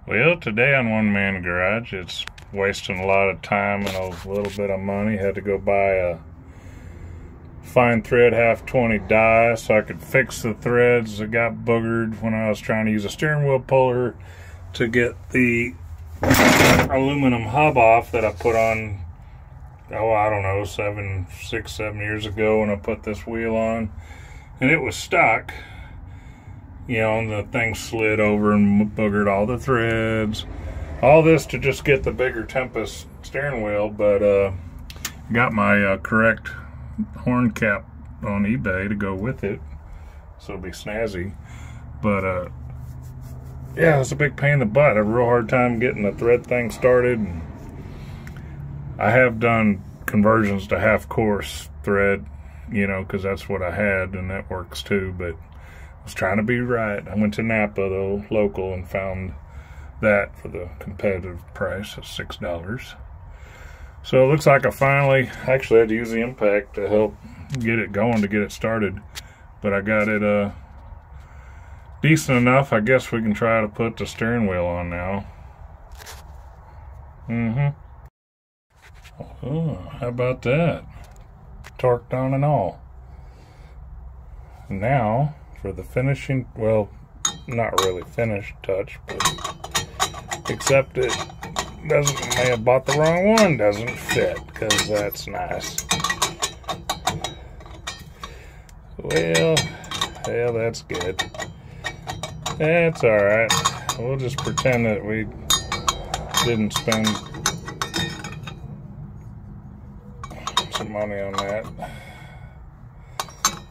Well, today on One Man Garage, it's wasting a lot of time and a little bit of money. Had to go buy a fine thread 1/2-20 die so I could fix the threads that got boogered when I was trying to use a steering wheel puller to get the aluminum hub off that I put on, I don't know, 7 years ago when I put this wheel on. And it was stuck. You know, and the thing slid over and boogered all the threads. All this to just get the bigger Tempest steering wheel, but got my correct horn cap on eBay to go with it, so it'll be snazzy. But yeah, it's a big pain in the butt. I have a real hard time getting the thread thing started. And I have done conversions to half-course thread, you know, because that's what I had, and that works too, but I was trying to be right. I went to Napa, though, local, and found that for the competitive price of $6. So it looks like I finally actually had to use the impact to help get it going, to get it started. But I got it decent enough. I guess we can try to put the steering wheel on now. Oh, how about that? Torqued on and all. Now, for the finishing, well, not really finished touch, but except it doesn't, may have bought the wrong one, doesn't fit, because that's nice. Well, that's good. That's alright. We'll just pretend that we didn't spend some money on that.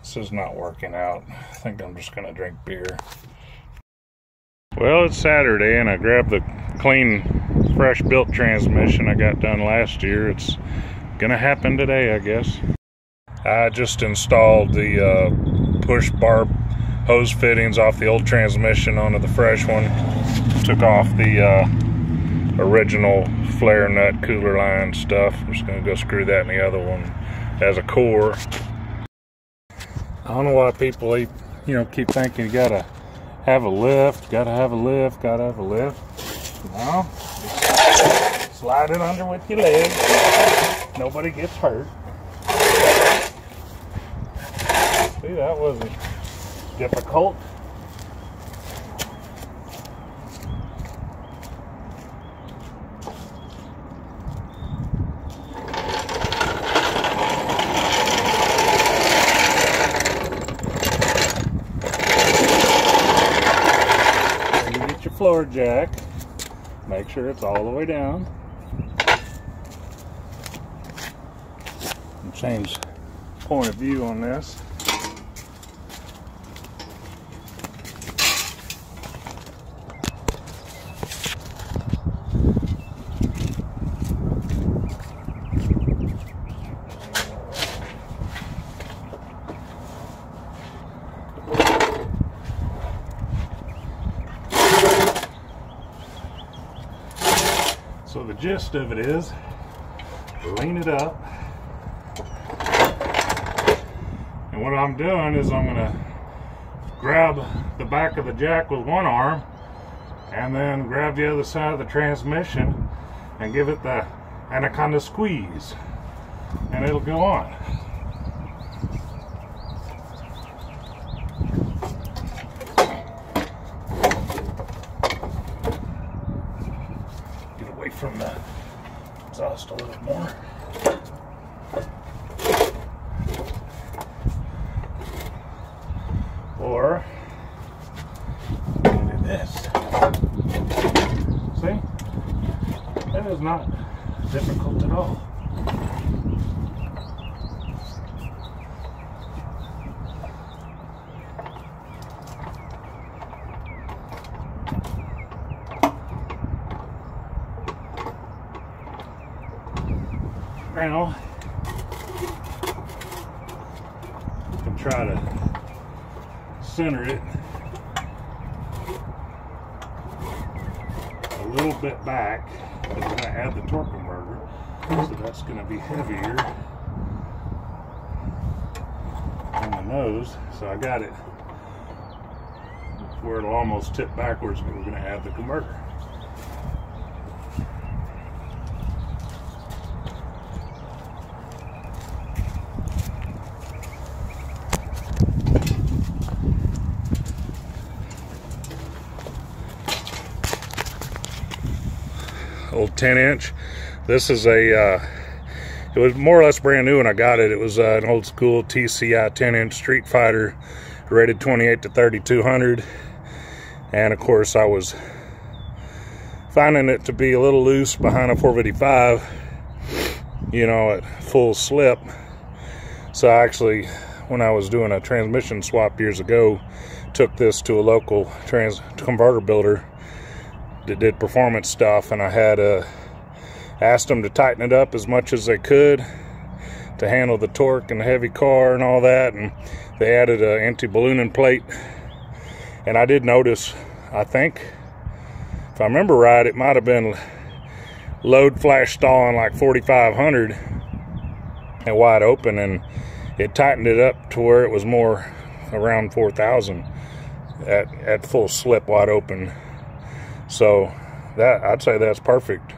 This is not working out. I think I'm just gonna drink beer. Well, it's Saturday and I grabbed the clean, fresh built transmission I got done last year. It's gonna happen today, I guess. I just installed the push bar hose fittings off the old transmission onto the fresh one. Took off the original flare nut cooler line stuff. I'm just gonna go screw that in the other one as a core. I don't know why people, you know, keep thinking you gotta have a lift, gotta have a lift. No, just slide it under with your leg. Nobody gets hurt. See, that wasn't difficult. Floor jack, make sure it's all the way down, and change point of view on this. So the gist of it is, lean it up, and what I'm doing is I'm going to grab the back of the jack with one arm and then grab the other side of the transmission and give it the anaconda squeeze, and it'll go on. From the exhaust a little more. Or do this. See? That is not difficult at all. Now, you can try to center it a little bit back, because we're going to add the torque converter, so that's going to be heavier on the nose. So I got it where it'll almost tip backwards, and we're going to add the converter. old 10-inch. This is a, it was more or less brand new when I got it. It was an old school TCI 10-inch Street Fighter, rated 28 to 3200. And of course I was finding it to be a little loose behind a 455, you know, at full slip. So I actually, when I was doing a transmission swap years ago, took this to a local converter builder that did performance stuff, and I had asked them to tighten it up as much as they could to handle the torque and the heavy car and all that, and they added an anti-ballooning plate. And I did notice, I think, if I remember right, it might have been load flash stalling like 4,500 and wide open, and it tightened it up to where it was more around 4,000 at full slip wide open. So that, I'd say that's perfect,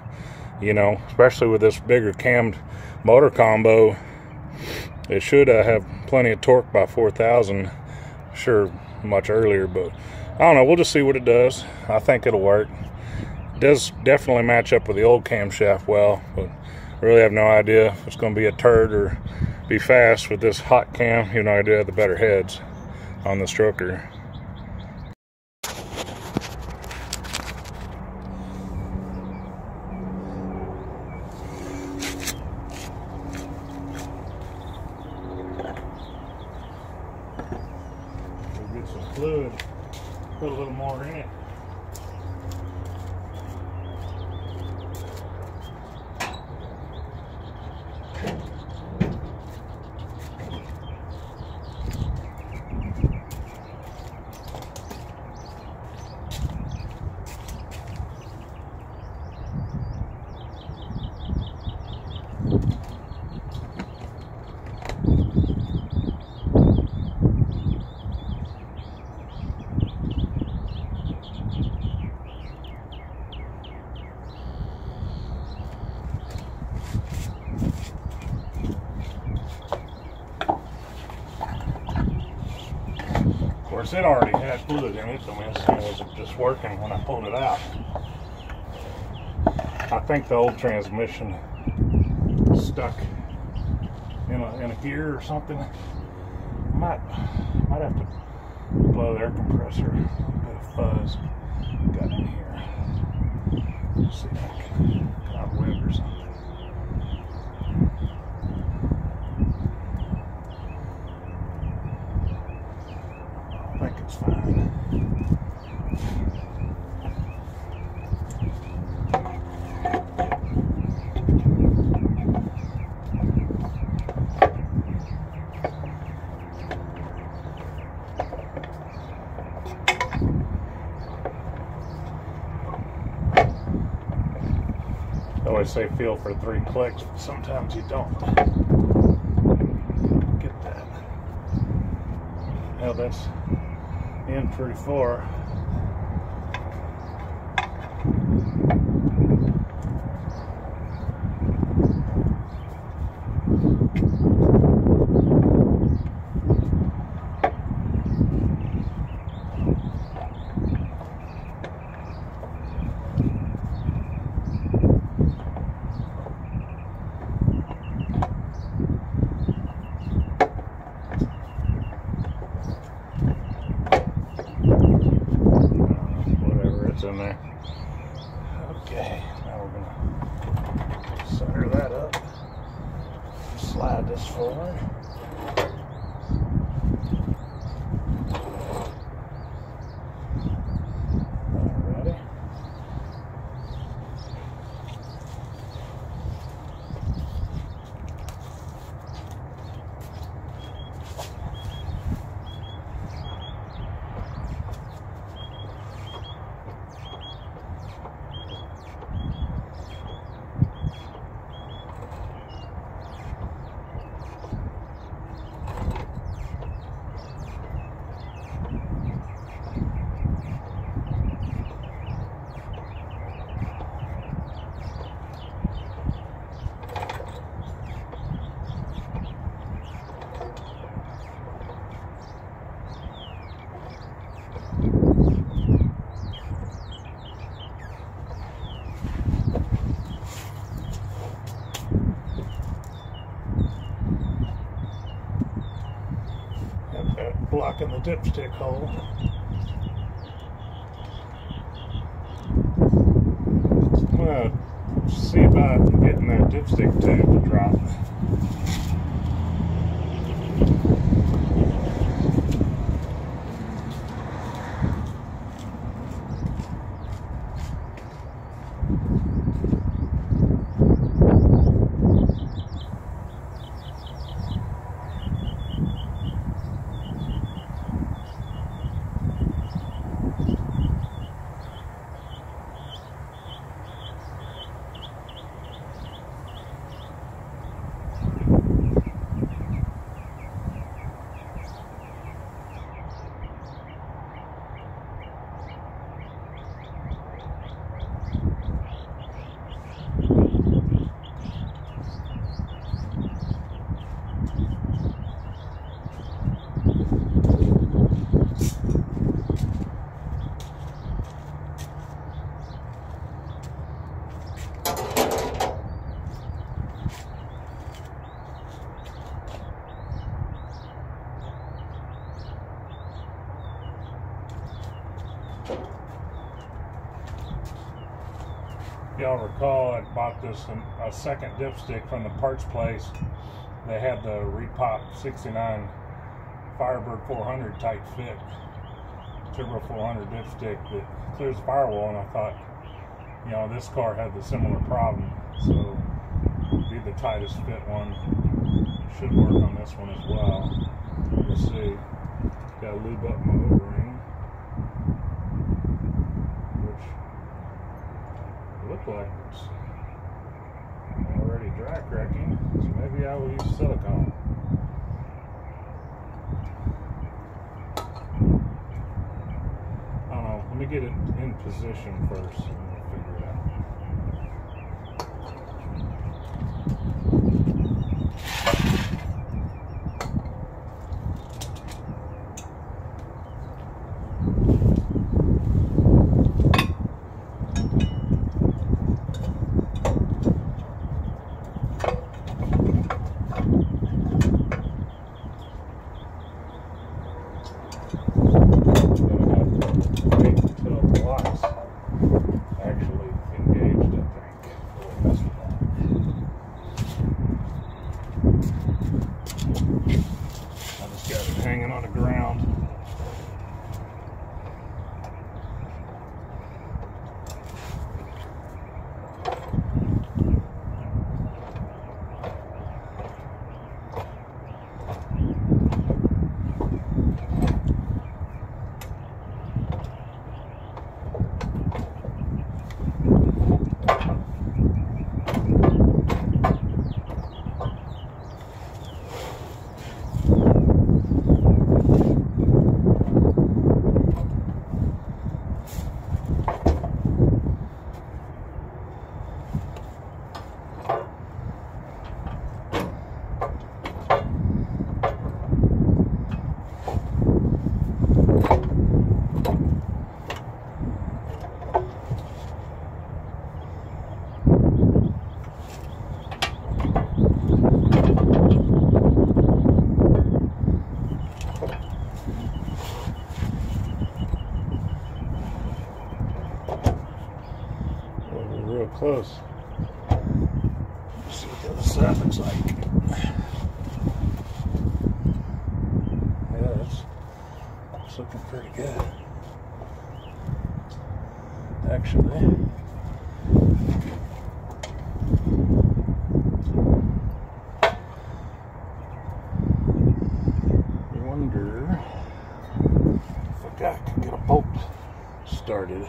you know, especially with this bigger cammed motor combo. It should have plenty of torque by 4,000, sure, much earlier, but I don't know, we'll just see what it does. I think it'll work. It does definitely match up with the old camshaft well, but I really have no idea if it's going to be a turd or be fast with this hot cam. You know, I do have the better heads on the stroker. We'll get some fluid, put a little more in it. Of course, it already had fluid in it, so it wasn't just working when I pulled it out. I think the old transmission stuck in a gear or something. Might have to blow the air compressor. A little bit of fuzz got in here. Let's see if I can cobweb or something. I think it's fine. I always say feel for 3 clicks, but sometimes you don't. Get that. Now that's in pretty far. In there. Okay, now we're gonna center that up, slide this forward. Alrighty. blocking the dipstick hole. I'm gonna see about getting that dipstick tube to drop. Y'all recall I bought this a second dipstick from the parts place. They had the Repop 69 Firebird 400 tight fit Turbo 400 dipstick that clears the firewall, and I thought, you know, this car had the similar problem, so it'd be the tightest fit one. It should work on this one as well. We'll see. Gotta lube up my O-ring, which look like it's already dry cracking, so maybe I will use silicone. I don't know, let me get it in position first and we'll figure it out. Hanging on the ground. Real close. Let's see what the other side looks like. Yeah, it's looking pretty good. Actually, I wonder if a guy can get a bolt started.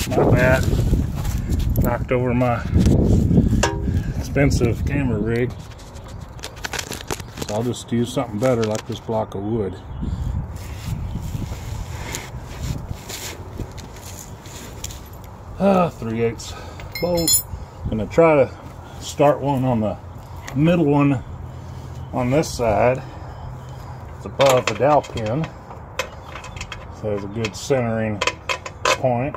My bad. Knocked over my expensive camera rig. So I'll just use something better like this block of wood. Ah, 3/8 bolt. I'm gonna try to start one on the middle one on this side. It's above the dowel pin, so there's a good centering point.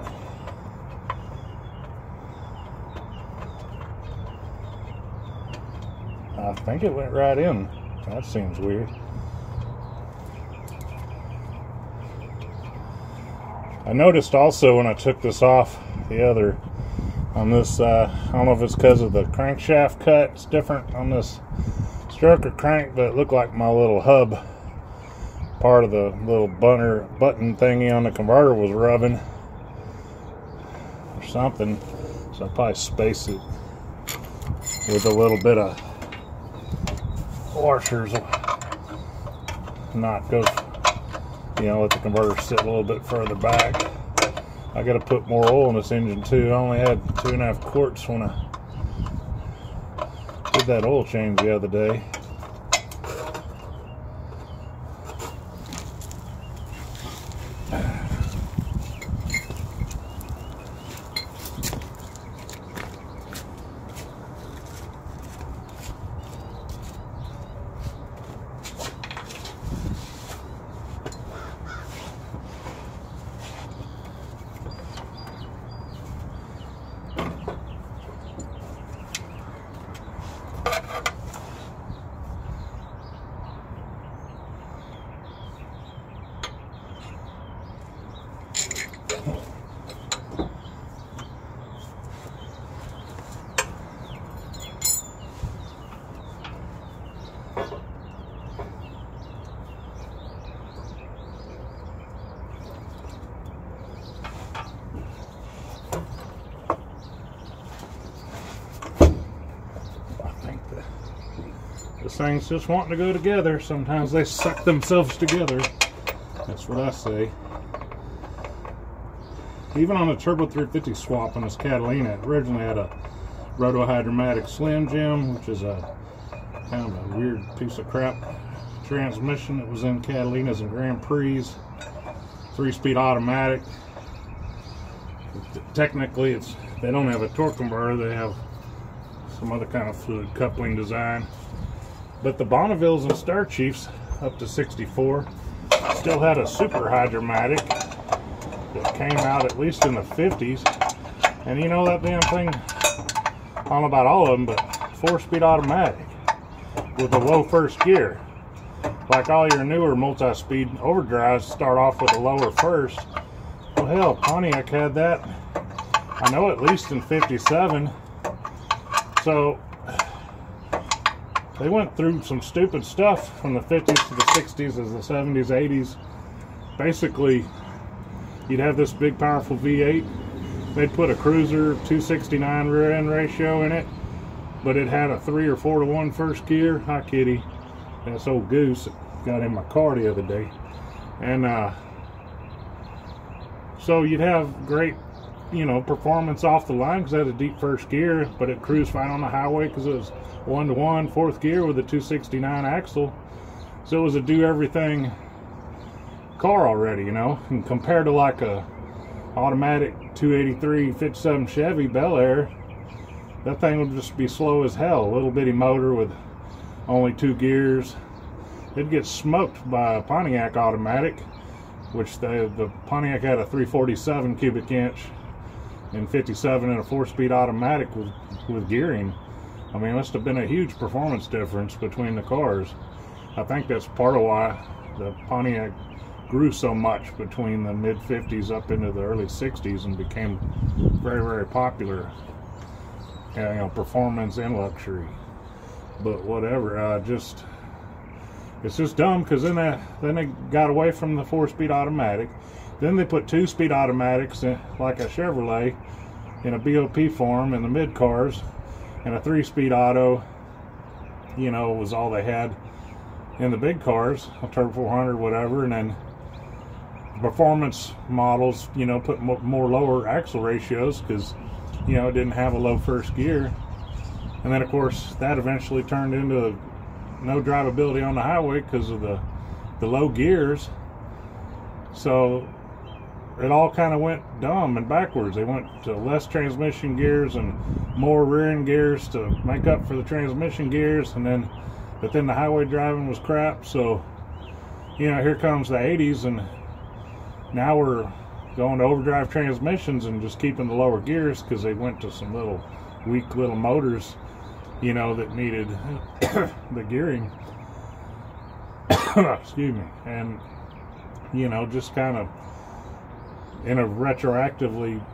I think it went right in. That seems weird. I noticed also when I took this off the other on this, I don't know if it's because of the crankshaft cut, it's different on this stroker crank, but it looked like my little hub, part of the little button thingy on the converter was rubbing or something, so I probably space it with a little bit of washers, not go, you know, let the converter sit a little bit further back. I got to put more oil in this engine too. I only had 2.5 quarts when I did that oil change the other day. This thing's just wanting to go together. Sometimes they suck themselves together. That's what I say. Even on a Turbo 350 swap on this Catalina, it originally had a Roto-Hydromatic Slim Jim, which is a kind of a weird piece of crap transmission that was in Catalinas and Grand Prix. 3-speed automatic. Technically, they don't have a torque converter. They have some other kind of fluid coupling design. But the Bonnevilles and Star Chiefs up to 64 still had a super hydromatic that came out at least in the 50s. And you know that damn thing, I don't know about all of them, but 4-speed automatic with a low first gear. Like all your newer multi-speed overdrives start off with a lower first. Well hell, Pontiac had that, I know, at least in 57. So they went through some stupid stuff from the 50s to the 60s, as the 70s, 80s. Basically, you'd have this big powerful V8. They'd put a cruiser 269 rear end ratio in it, but it had a 3 or 4 to 1 first gear. Hi kitty, that's old Goose that got in my car the other day. And so you'd have great, you know, performance off the line because it had a deep first gear, but it cruised fine on the highway because it was 1 to 1 fourth gear with a 269 axle. So it was a do everything car already, you know. And compared to like a automatic 283 57 Chevy Bel Air, that thing would just be slow as hell. A little bitty motor with only 2 gears. It'd get smoked by a Pontiac automatic, which the Pontiac had a 347 cubic inch in 57 and a 4-speed automatic with gearing. I mean, it must have been a huge performance difference between the cars. I think that's part of why the Pontiac grew so much between the mid-50s up into the early 60s and became very, very popular. You know, performance and luxury. But whatever, it's just dumb because then they got away from the 4-speed automatic. Then they put 2-speed automatics in, like a Chevrolet, in a BOP form in the mid cars. And a 3-speed auto, you know, was all they had in the big cars, a Turbo 400, whatever. And then performance models, you know, put more lower axle ratios because, you know, it didn't have a low first gear. And then, of course, that eventually turned into no drivability on the highway because of the low gears. So it all kind of went dumb and backwards. They went to less transmission gears and more rear end gears to make up for the transmission gears, but then the highway driving was crap. So, you know, here comes the 80s, and now we're going to overdrive transmissions and just keeping the lower gears because they went to some weak little motors, you know, that needed the gearing. Excuse me. And, you know, just kind of retroactively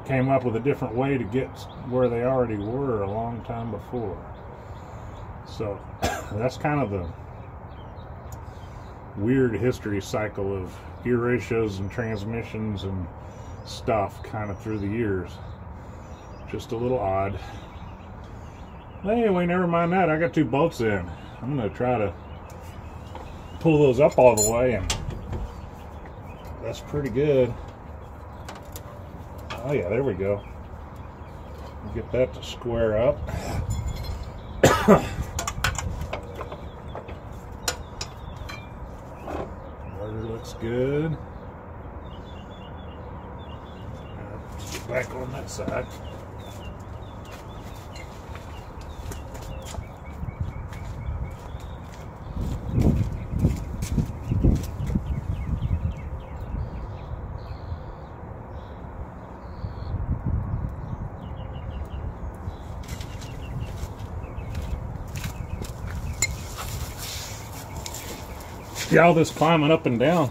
came up with a different way to get where they already were a long time before. So that's kind of the weird history cycle of gear ratios and transmissions and stuff kind of through the years. Just a little odd. But anyway, never mind that. I got 2 bolts in. I'm going to try to pull those up all the way, and that's pretty good. Oh yeah, there we go. Get that to square up. Motor looks good. Let's get back on that side. Yeah, all this climbing up and down,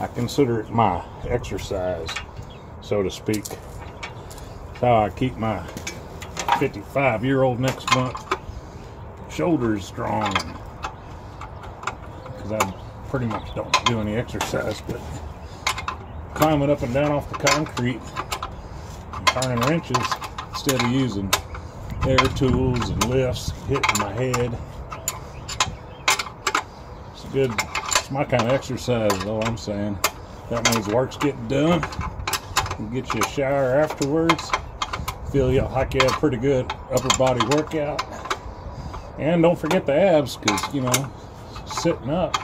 I consider it my exercise, so to speak. That's how I keep my 55-year-old next month shoulders strong, because I pretty much don't do any exercise, but climbing up and down off the concrete and turning wrenches instead of using air tools and lifts, hitting my head. It's my kind of exercise, is all I'm saying. That means work's getting done. You get you a shower afterwards. Feel like you had a pretty good upper body workout. And don't forget the abs, because, you know, sitting up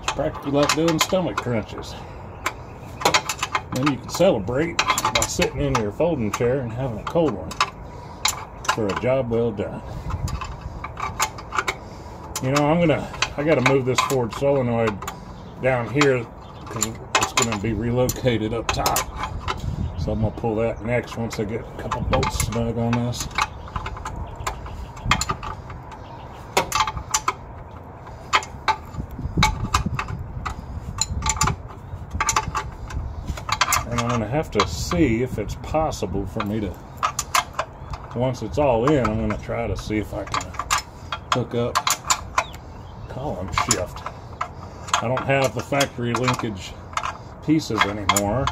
is practically like doing stomach crunches. Then you can celebrate by sitting in your folding chair and having a cold one for a job well done. You know, I got to move this Ford solenoid down here because it's going to be relocated up top. So I'm going to pull that next once I get a couple bolts snug on this. And I'm going to have to see if it's possible for me to, once it's all in, I'm going to try to see if I can hook up column shift. I don't have the factory linkage pieces anymore,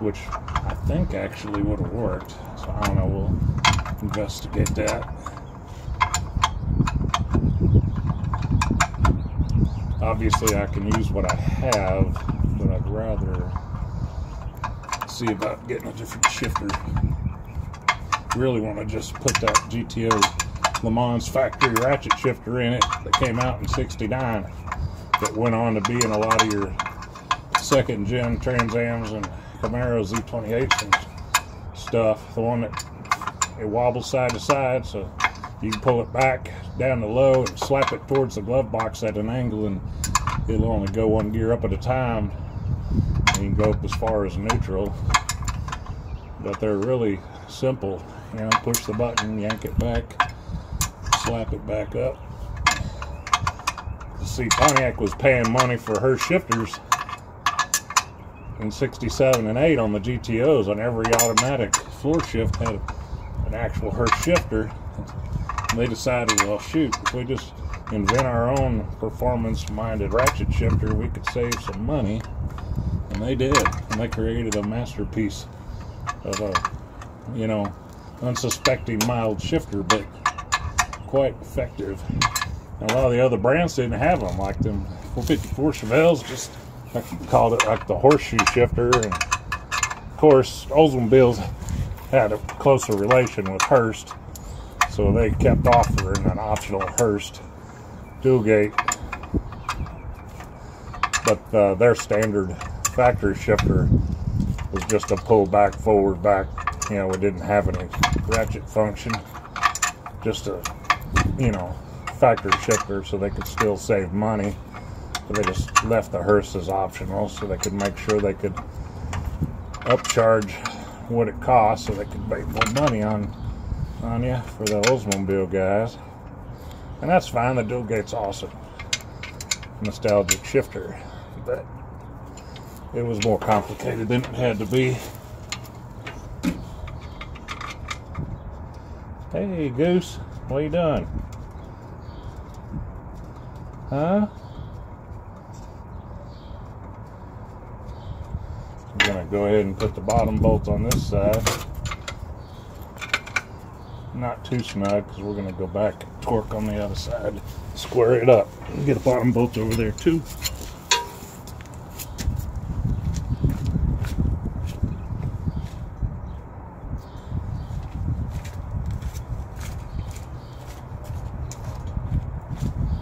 which I think actually would have worked. So I don't know, we'll investigate that. Obviously I can use what I have, but I'd rather see about getting a different shifter. Really want to just put that GTO Le Mans factory ratchet shifter in it that came out in '69 that went on to be in a lot of your second gen Trans Ams and Camaro Z28s and stuff. The one that it wobbles side to side, so you can pull it back down to low and slap it towards the glove box at an angle, and it'll only go 1 gear up at a time. And you can go up as far as neutral, but they're really simple. You know, push the button, yank it back, slap it back up. See, Pontiac was paying money for her shifters in '67 and '8 on the GTOs. On every automatic floor shift had an actual Hurst shifter. And they decided, well, shoot, if we just invent our own performance-minded ratchet shifter, we could save some money. And they did. And they created a masterpiece of a, you know, unsuspecting mild shifter, but quite effective. And a lot of the other brands didn't have them, like them 454 Chevelles just I called it like the horseshoe shifter. And of course, Oldsmobiles had a closer relation with Hurst, so they kept offering an optional Hurst dual gate. But their standard factory shifter was just a pull back, forward, back. You know, it didn't have any ratchet function. Just a, you know, factory shifter, so they could still save money. But they just left the Hurst as optional, so they could make sure they could upcharge what it costs, so they could make more money on you for the Oldsmobile guys. And that's fine. The dual gate's awesome, nostalgic shifter, but it was more complicated than it had to be. Hey, Goose, what are you doing? Huh? I'm gonna go ahead and put the bottom bolts on this side. Not too snug, because we're gonna go back and torque on the other side, square it up, and get a bottom bolt over there too.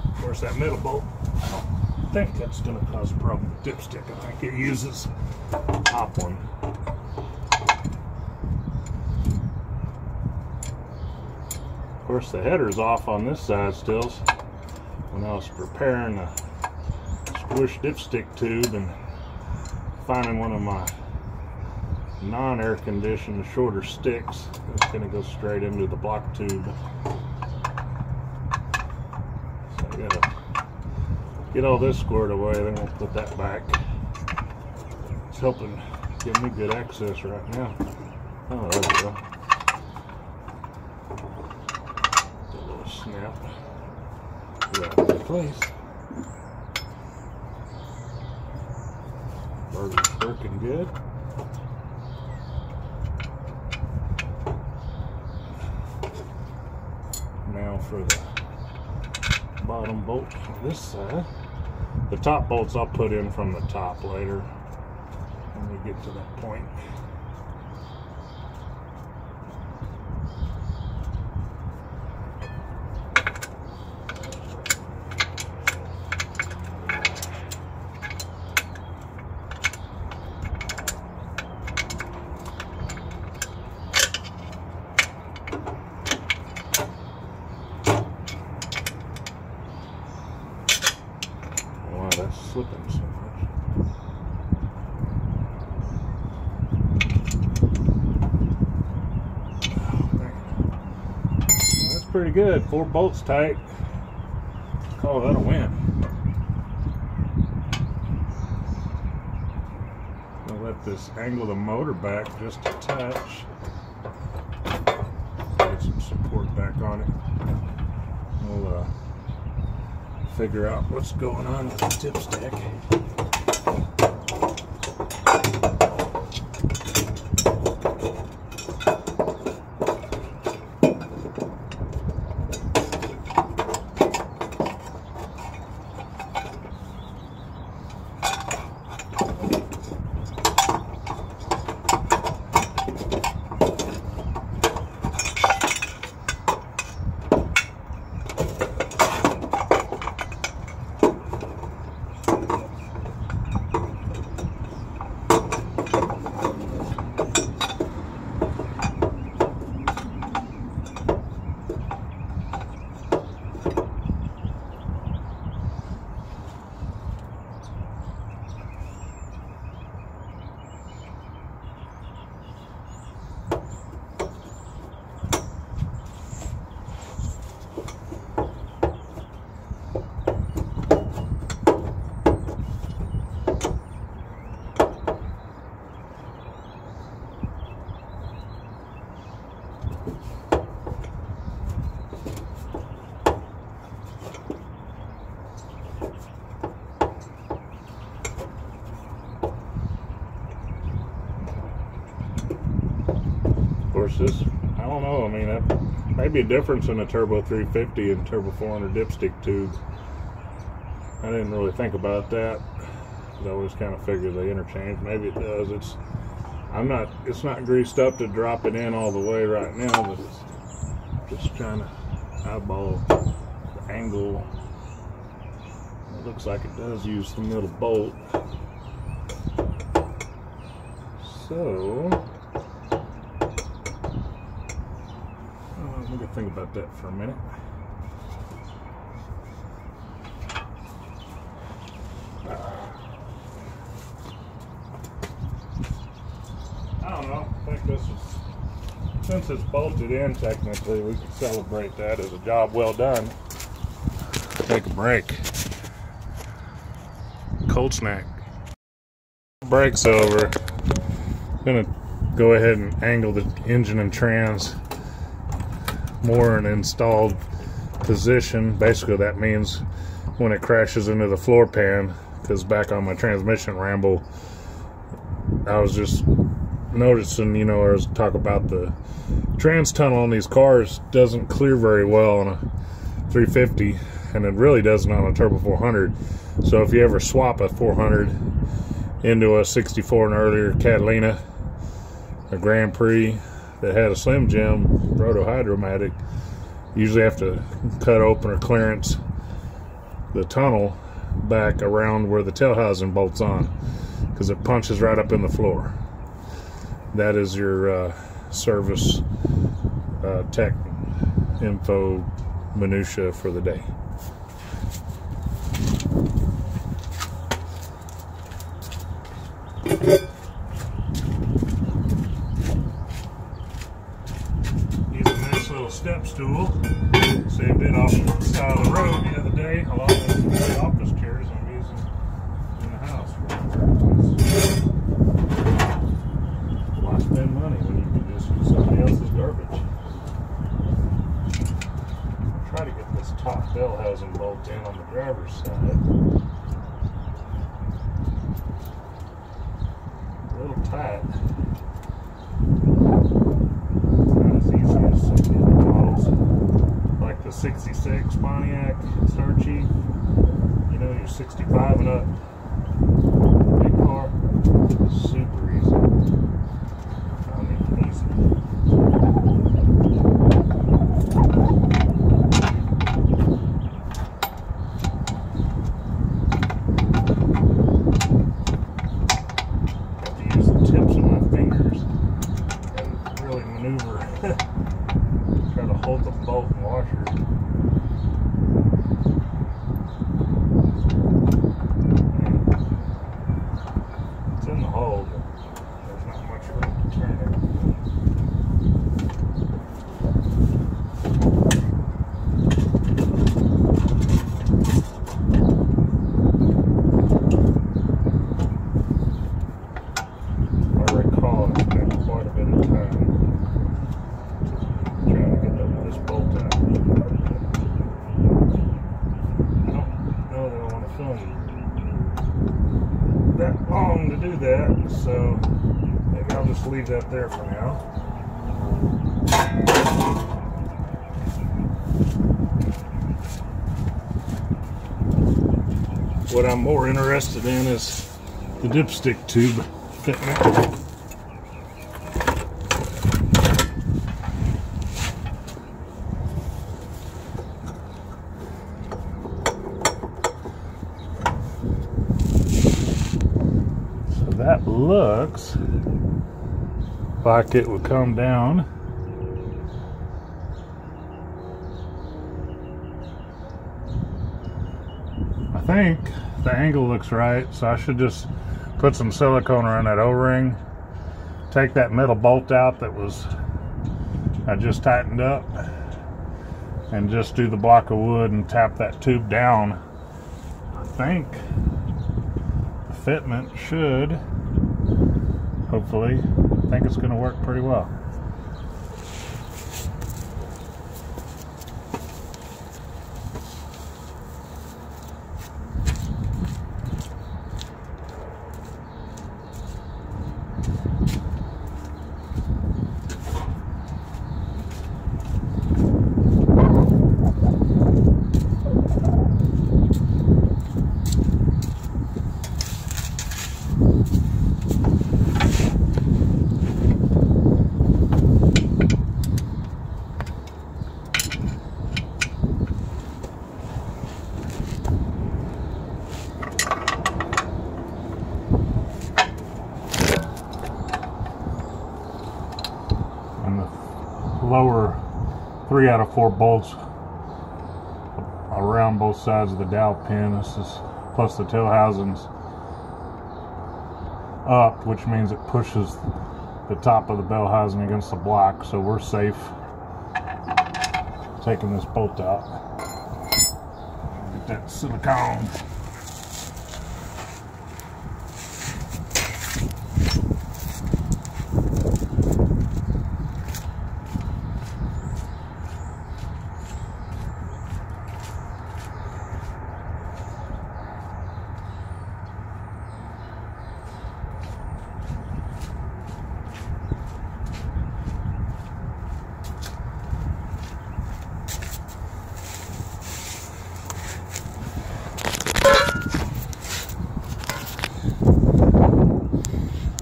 Of course, that middle bolt, I don't think that's going to cause a problem with dipstick. I think it uses the top one. Of course, the header's off on this side still. When I was preparing the squish dipstick tube and finding one of my non-air conditioned shorter sticks, it's going to go straight into the block tube. Gotta get all this squared away, then we'll put that back. It's helping give me good access right now. Oh, there we go. A little snap. Get that in place. Burger's working good. Now for the bottom bolt on this side. The top bolts I'll put in from the top later when we get to that point. That's slipping so much. Oh, man. Well, that's pretty good. 4 bolts tight. Call that a win. I'll let this angle the motor back just a touch. Get some support back on it. We'll figure out what's going on with the dipstick. Of course, this, I don't know, I mean, that may be a difference in a Turbo 350 and Turbo 400 dipstick tube. I didn't really think about that. I always kind of figure they interchange. Maybe it does. It's not greased up to drop it in all the way right now, but it's just trying to eyeball the angle. It looks like it does use the middle bolt. So let me think about that for a minute. I don't know. I think this is, since it's bolted in, technically we can celebrate that as a job well done. Take a break. Cold snack. Brakes over. I'm gonna go ahead and angle the engine and trans more in installed position. Basically that means when it crashes into the floor pan, because back on my transmission ramble I was just noticing, you know, I was talking about the trans tunnel on these cars doesn't clear very well on a 350, and it really doesn't on a Turbo 400. So if you ever swap a 400 into a 64 and earlier Catalina, a Grand Prix that had a Slim Jim Roto Hydromatic, you usually have to cut open or clearance the tunnel back around where the tail housing bolts on, because it punches right up in the floor. That is your service tech info minutia for the day. Use a nice little step stool. Saved it off the side of the road the other day, along with the office chairs I'm using in the house. Why spend money when you can just use somebody else's garbage? I'll try to get this top bell housing bolt in on the driver's side. A little tight. Not as easy as some of the other models. Like the 66 Pontiac Star Chief. You know, you're 65 and up. Big car. Super easy. I mean, easy. Have to use the tips of my fingers and really maneuver. Try to hold the bolt and washer. It's in the hole, but there's not much room to turn it. If I recall, it's been quite a bit of time trying to get this bolt out. I don't know that I want to film that long to do that, so maybe I'll just leave that there for now. What I'm more interested in is the dipstick tube fitment. That looks like it would come down I think the angle looks right, so I should just put some silicone around that O-ring, take that middle bolt out that I just tightened up, and just do the block of wood and tap that tube down. I think the fitment should, hopefully, I think it's going to work pretty well. and the lower 3 out of 4 bolts around both sides of the dowel pin. This is plus the tail housings up, which means it pushes the top of the bell housing against the block, so we're safe taking this bolt out. Get that silicone.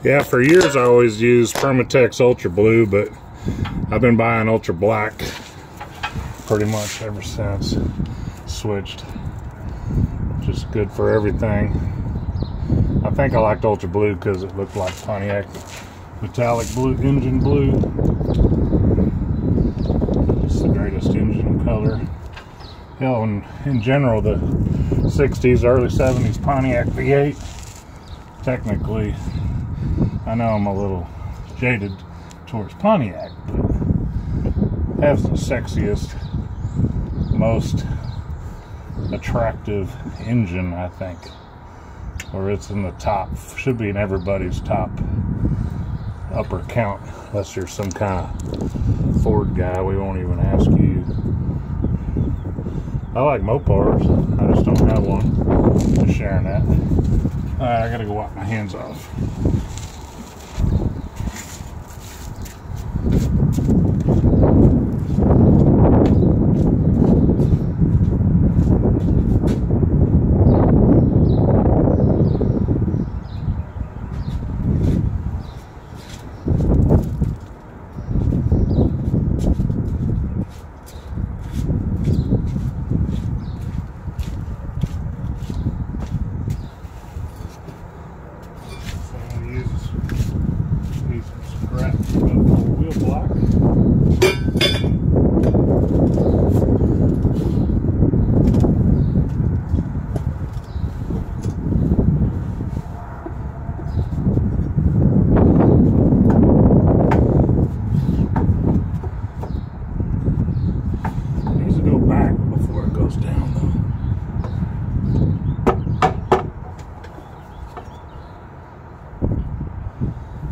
Yeah, for years I always used Pontiac's Ultra Blue, but I've been buying Ultra Black pretty much ever since. Switched. Just good for everything. I think I liked Ultra Blue because it looked like Pontiac metallic blue, engine blue. It's the greatest engine color. Hell, in general, the 60s, early 70s Pontiac V8, technically, I know I'm a little jaded towards Pontiac, but has the sexiest, most attractive engine, I think. Or it's in the top, should be in everybody's top upper count, unless you're some kind of Ford guy, we won't even ask you. I like Mopars, I just don't have one. Just sharing that. Alright, I gotta go wipe my hands off.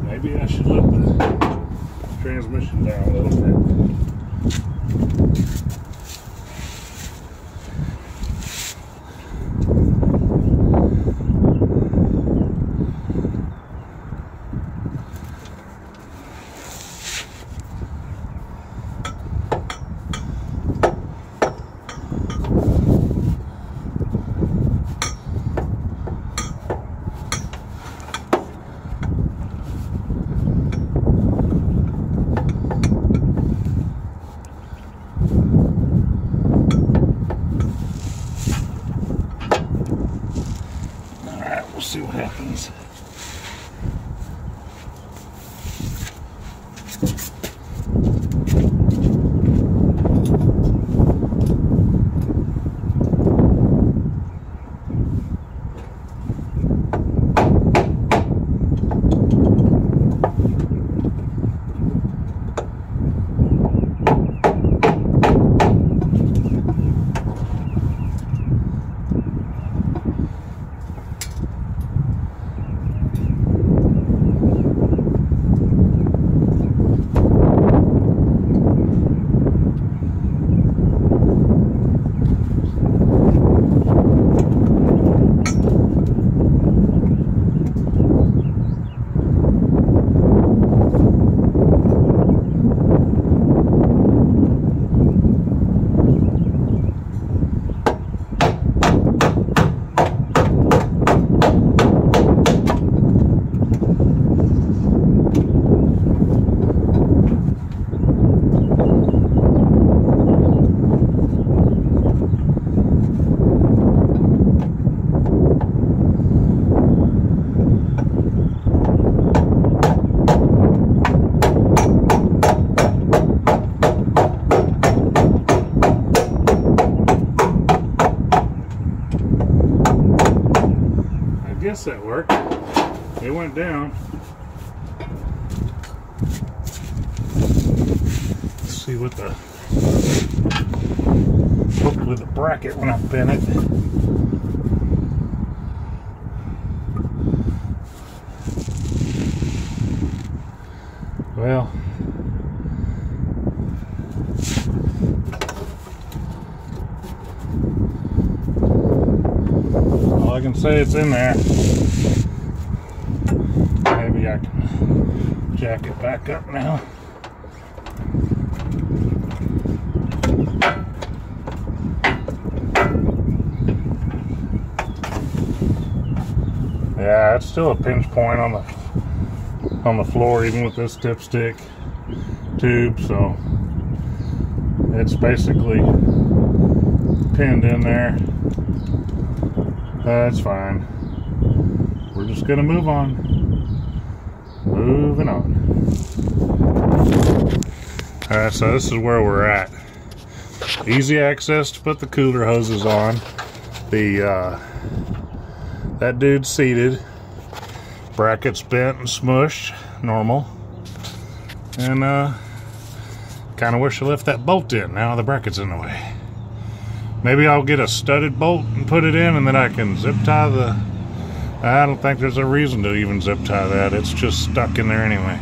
Maybe I should let the transmission down a little bit. guess that worked. It went down. Let's see what the hopefully the bracket when I pin it. Well, all I can say it's in there. Maybe I can jack it back up now. Yeah, it's still a pinch point on the floor, even with this dipstick tube, so it's basically pinned in there. That's fine. We're just gonna move on. Moving on. Alright, so this is where we're at. Easy access to put the cooler hoses on. That dude's seated. Bracket's bent and smushed, normal. And kind of wish I left that bolt in. Now the bracket's in the way. Maybe I'll get a studded bolt and put it in, and then I can zip tie the... I don't think there's a reason to even zip tie that. It's just stuck in there anyway.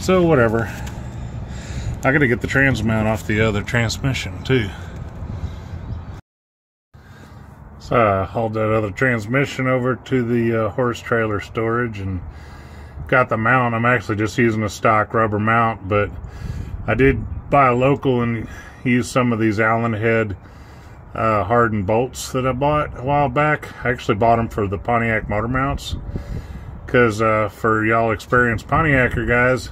So whatever. I gotta get the trans mount off the other transmission too. So I hauled that other transmission over to the horse trailer storage and got the mount. I'm actually just using a stock rubber mount, but I did buy a local and use some of these Allen head hardened bolts that I bought a while back. I actually bought them for the Pontiac motor mounts because for y'all experienced Pontiacer guys,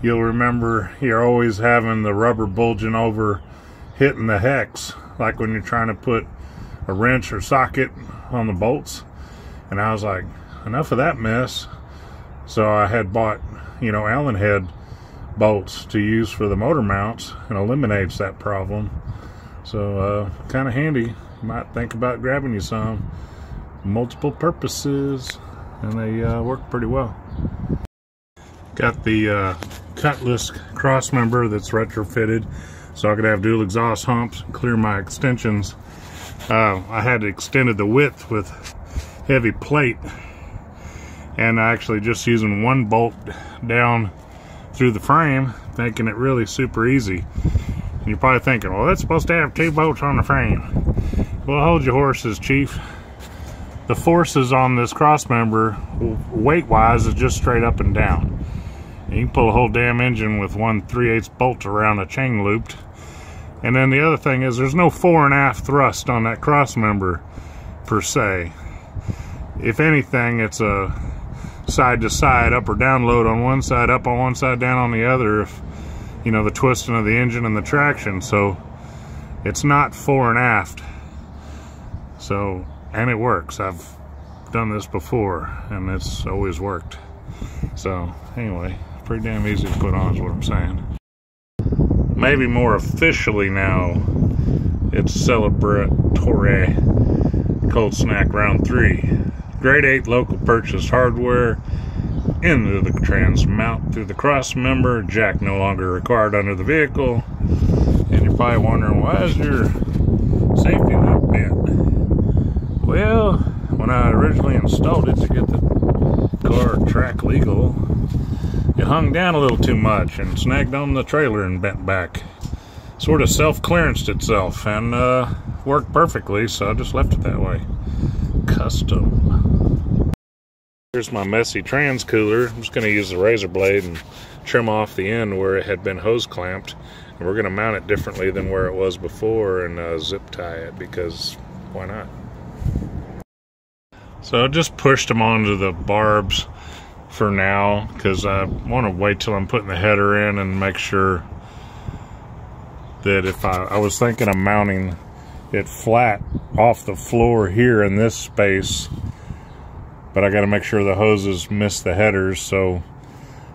you'll remember you're always having the rubber bulging over hitting the hex, like when you're trying to put a wrench or socket on the bolts. And I was like, enough of that mess. So I had bought, you know, Allen head bolts to use for the motor mounts, and eliminates that problem. So kind of handy. You might think about grabbing you some. Multiple purposes, and they work pretty well. Got the cutless cross member that's retrofitted, so I could have dual exhaust humps and clear my extensions. I had extended the width with heavy plate, and actually just using one bolt down through the frame, making it really super easy. And you're probably thinking, well, that's supposed to have 2 bolts on the frame. Well, hold your horses, Chief. The forces on this cross member, weight-wise, is just straight up and down. And you can pull a whole damn engine with 1 3/8 bolt around a chain looped. And then the other thing is there's no fore and aft thrust on that cross member per se. If anything, it's a side to side, up or down load on one side, up on one side, down on the other, if you know the twisting of the engine and the traction. So it's not fore and aft. So, and it works. I've done this before and it's always worked. So anyway, pretty damn easy to put on is what I'm saying. Maybe more officially now, it's celebratory cold snack round 3. Grade 8 local purchase hardware into the trans mount through the cross member. Jack no longer required under the vehicle. And you're probably wondering, why is your safety loop bent? Well, when I originally installed it to get the car track legal, it hung down a little too much and snagged on the trailer and bent back. Sort of self-clearanced itself and worked perfectly, so I just left it that way. Custom. Here's my messy trans cooler. I'm just going to use the razor blade and trim off the end where it had been hose clamped. And we're going to mount it differently than where it was before and zip tie it, because why not? So I just pushed them onto the barbs for now, because I want to wait till I'm putting the header in and make sure that if I was thinking of mounting it flat off the floor here in this space, but I got to make sure the hoses miss the headers. So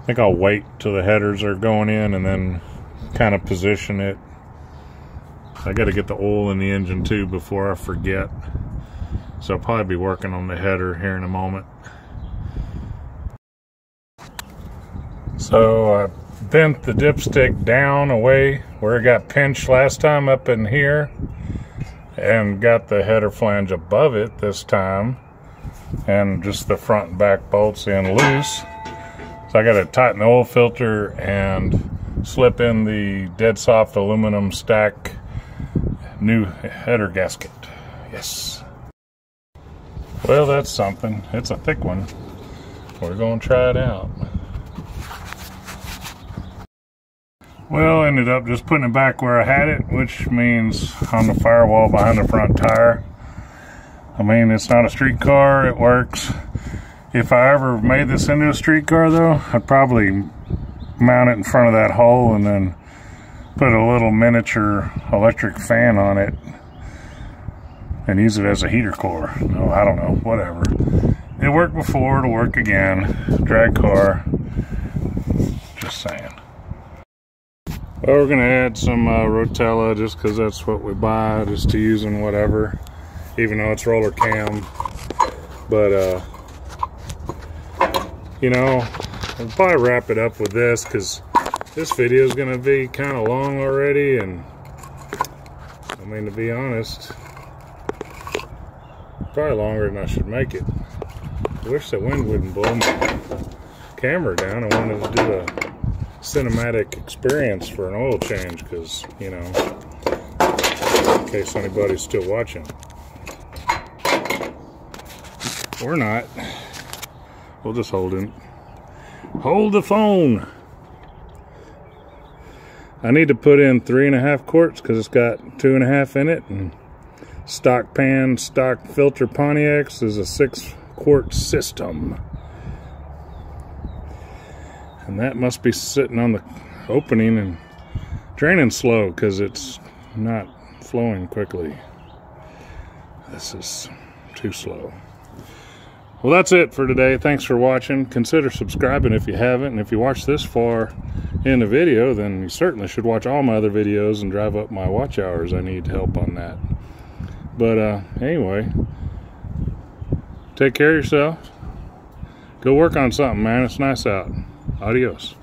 I think I'll wait till the headers are going in and then kind of position it. I got to get the oil in the engine too before I forget. So I'll probably be working on the header here in a moment. So I bent the dipstick down away where it got pinched last time up in here, and got the header flange above it this time, and just the front and back bolts in loose. So I got to tighten the oil filter and slip in the dead soft aluminum stack new header gasket. Yes. Well, that's something. It's a thick one. We're going to try it out. Well, ended up just putting it back where I had it, which means on the firewall behind the front tire. I mean, it's not a street car, it works. If I ever made this into a street car though, I'd probably mount it in front of that hole and then put a little miniature electric fan on it and use it as a heater core. No, I don't know, whatever. It worked before, it'll work again. Drag car, just saying. Well, we're gonna add some Rotella just because that's what we buy, just to use in whatever, even though it's roller cam. But you know, I'll probably wrap it up with this because this video is gonna be kind of long already, and I mean, to be honest, probably longer than I should make it. I wish the wind wouldn't blow my camera down. I wanted to do a cinematic experience for an oil change because, you know, in case anybody's still watching. Or not. We'll just hold him. Hold the phone. I need to put in 3.5 quarts because it's got 2.5 in it, and stock pan, stock filter Pontiacs is a 6-quart system. And that must be sitting on the opening and draining slow because it's not flowing quickly. This is too slow. Well, that's it for today. Thanks for watching. Consider subscribing if you haven't. And if you watched this far in the video, then you certainly should watch all my other videos and drive up my watch hours. I need help on that. But anyway, take care of yourself. Go work on something, man. It's nice out. Adios.